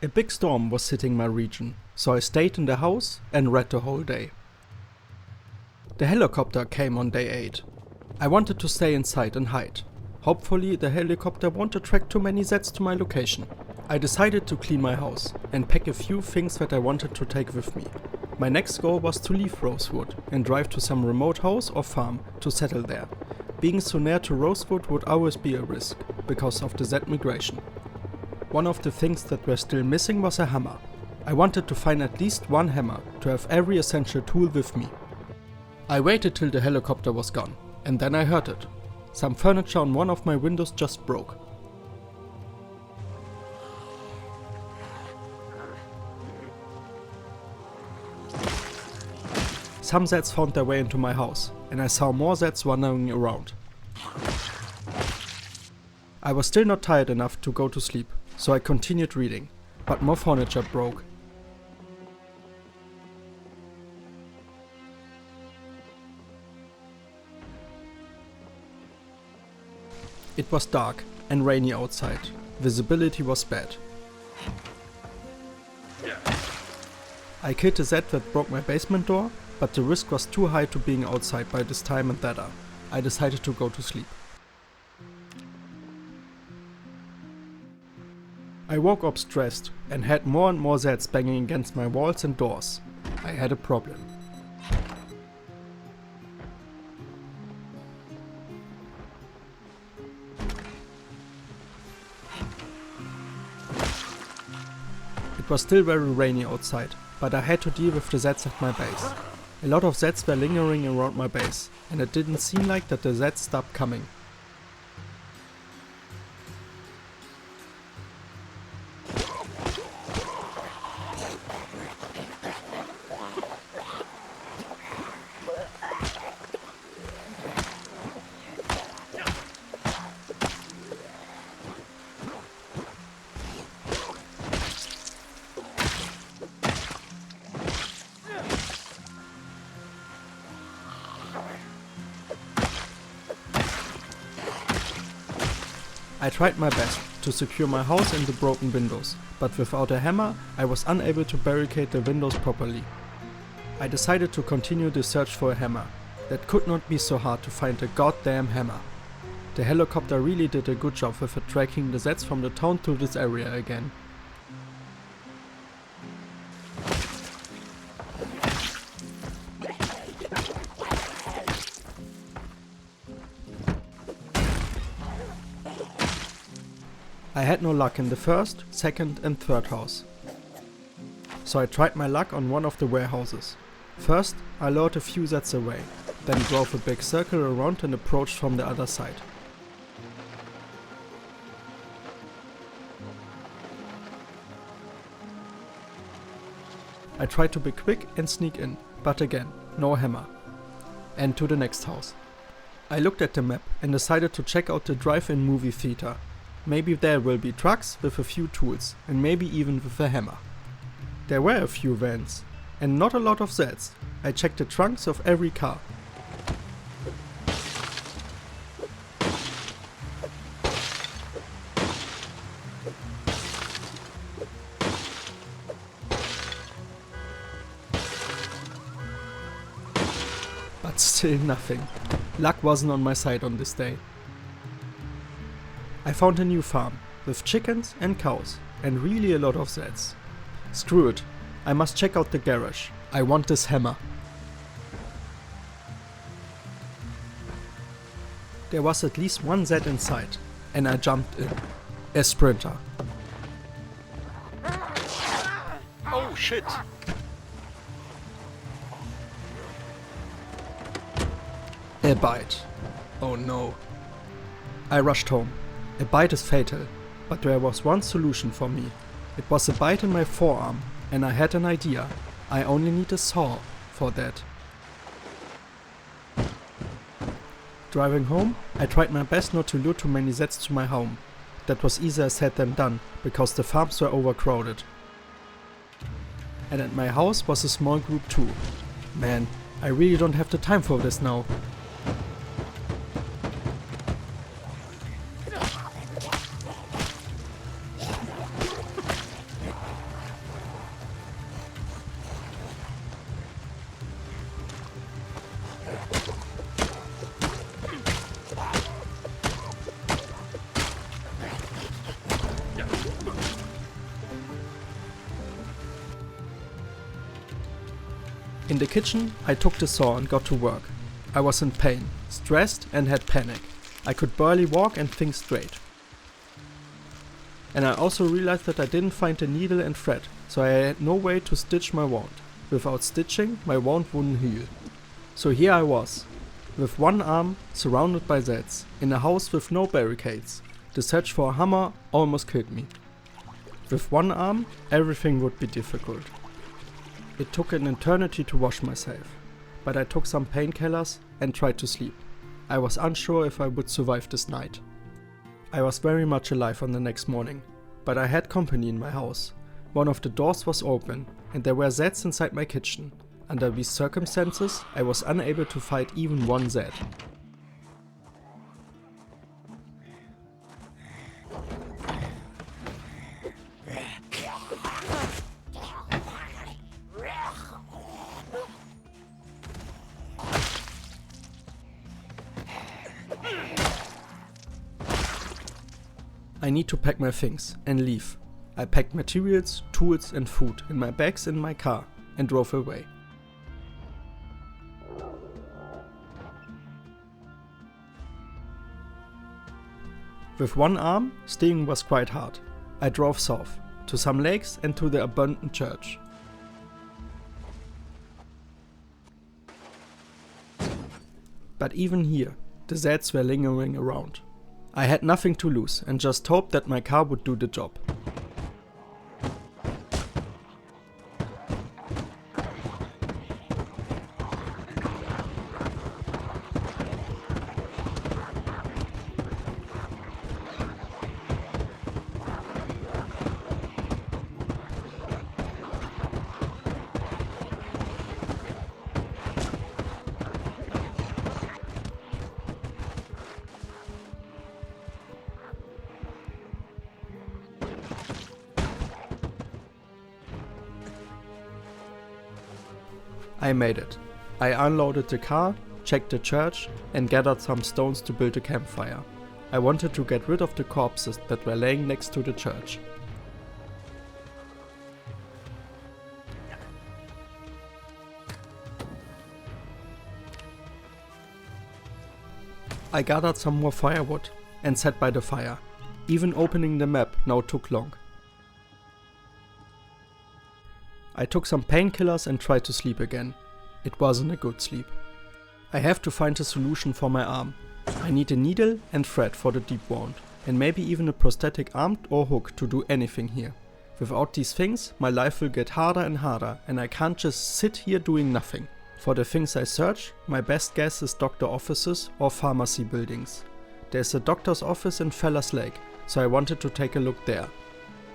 A big storm was hitting my region, so I stayed in the house and read the whole day. The helicopter came on day 8. I wanted to stay inside and hide. Hopefully the helicopter won't attract too many Zeds to my location. I decided to clean my house and pack a few things that I wanted to take with me. My next goal was to leave Rosewood and drive to some remote house or farm to settle there. Being so near to Rosewood would always be a risk, because of the Zed migration. One of the things that were still missing was a hammer. I wanted to find at least one hammer to have every essential tool with me. I waited till the helicopter was gone, and then I heard it. Some furniture on one of my windows just broke. Some Zeds found their way into my house, and I saw more Zeds wandering around. I was still not tired enough to go to sleep, so I continued reading, but more furniture broke. It was dark and rainy outside. Visibility was bad. I killed a Zed that broke my basement door, but the risk was too high to being outside by this time and that I decided to go to sleep. I woke up stressed and had more and more Zeds banging against my walls and doors. I had a problem. It was still very rainy outside, but I had to deal with the Zeds at my base. A lot of Zeds were lingering around my base, and it didn't seem like that the Zeds stopped coming. I tried my best to secure my house and the broken windows, but without a hammer I was unable to barricade the windows properly. I decided to continue the search for a hammer. That could not be so hard to find a goddamn hammer. The helicopter really did a good job with attracting the Zeds from the town to this area again. I had no luck in the first, second and third house. So I tried my luck on one of the warehouses. First I lured a few Zeds away, then drove a big circle around and approached from the other side. I tried to be quick and sneak in, but again, no hammer. And to the next house. I looked at the map and decided to check out the drive-in movie theater. Maybe there will be trucks with a few tools, and maybe even with a hammer. There were a few vans, and not a lot of Zeds. I checked the trunks of every car. But still nothing. Luck wasn't on my side on this day. I found a new farm, with chickens and cows, and really a lot of Zeds. Screw it, I must check out the garage. I want this hammer. There was at least one Zed inside, and I jumped in. A sprinter. Oh shit! A bite. Oh no. I rushed home. A bite is fatal, but there was one solution for me. It was a bite in my forearm, and I had an idea. I only need a saw for that. Driving home, I tried my best not to lure too many Zeds to my home. That was easier said than done, because the farms were overcrowded. And at my house was a small group too. Man, I really don't have the time for this now. In the kitchen, I took the saw and got to work. I was in pain, stressed and had panic. I could barely walk and think straight. And I also realized that I didn't find a needle and thread, so I had no way to stitch my wound. Without stitching, my wound wouldn't heal. So here I was, with one arm, surrounded by Zeds, in a house with no barricades. The search for a hammer almost killed me. With one arm, everything would be difficult. It took an eternity to wash myself, but I took some painkillers and tried to sleep. I was unsure if I would survive this night. I was very much alive on the next morning, but I had company in my house. One of the doors was open, and there were Zeds inside my kitchen. Under these circumstances, I was unable to fight even one Zed. I need to pack my things and leave. I packed materials, tools and food in my bags in my car and drove away. With one arm, steering was quite hard. I drove south, to some lakes and to the abandoned church. But even here, the Zeds were lingering around. I had nothing to lose and just hoped that my car would do the job. I made it. I unloaded the car, checked the church and gathered some stones to build a campfire. I wanted to get rid of the corpses that were laying next to the church. I gathered some more firewood and sat by the fire. Even opening the map now took long. I took some painkillers and tried to sleep again. It wasn't a good sleep. I have to find a solution for my arm. I need a needle and thread for the deep wound, and maybe even a prosthetic arm or hook to do anything here. Without these things, my life will get harder and harder, and I can't just sit here doing nothing. For the things I search, my best guess is doctor offices or pharmacy buildings. There's a doctor's office in Feller's Lake, so I wanted to take a look there.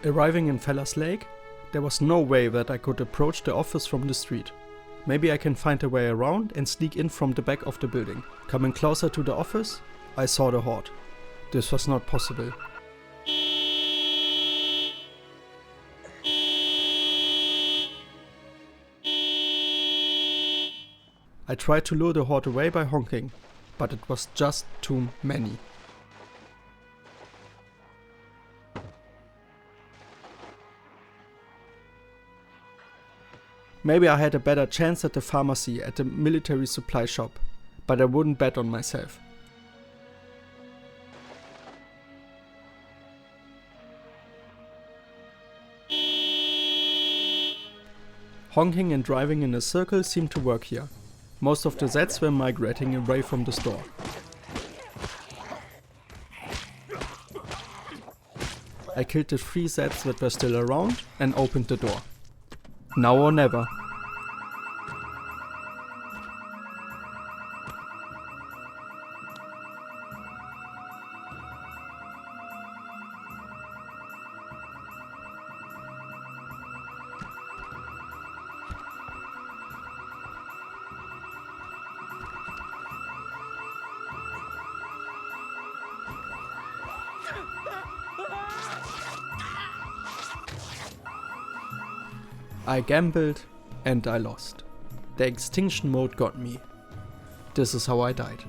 Arriving in Feller's Lake, there was no way that I could approach the office from the street. Maybe I can find a way around and sneak in from the back of the building. Coming closer to the office, I saw the horde. This was not possible. I tried to lure the horde away by honking, but it was just too many. Maybe I had a better chance at the pharmacy at the military supply shop, but I wouldn't bet on myself. Honking and driving in a circle seemed to work here. Most of the Zeds were migrating away from the store. I killed the 3 Zeds that were still around and opened the door. Now or never. I gambled and I lost. The extinction mode got me. This is how I died.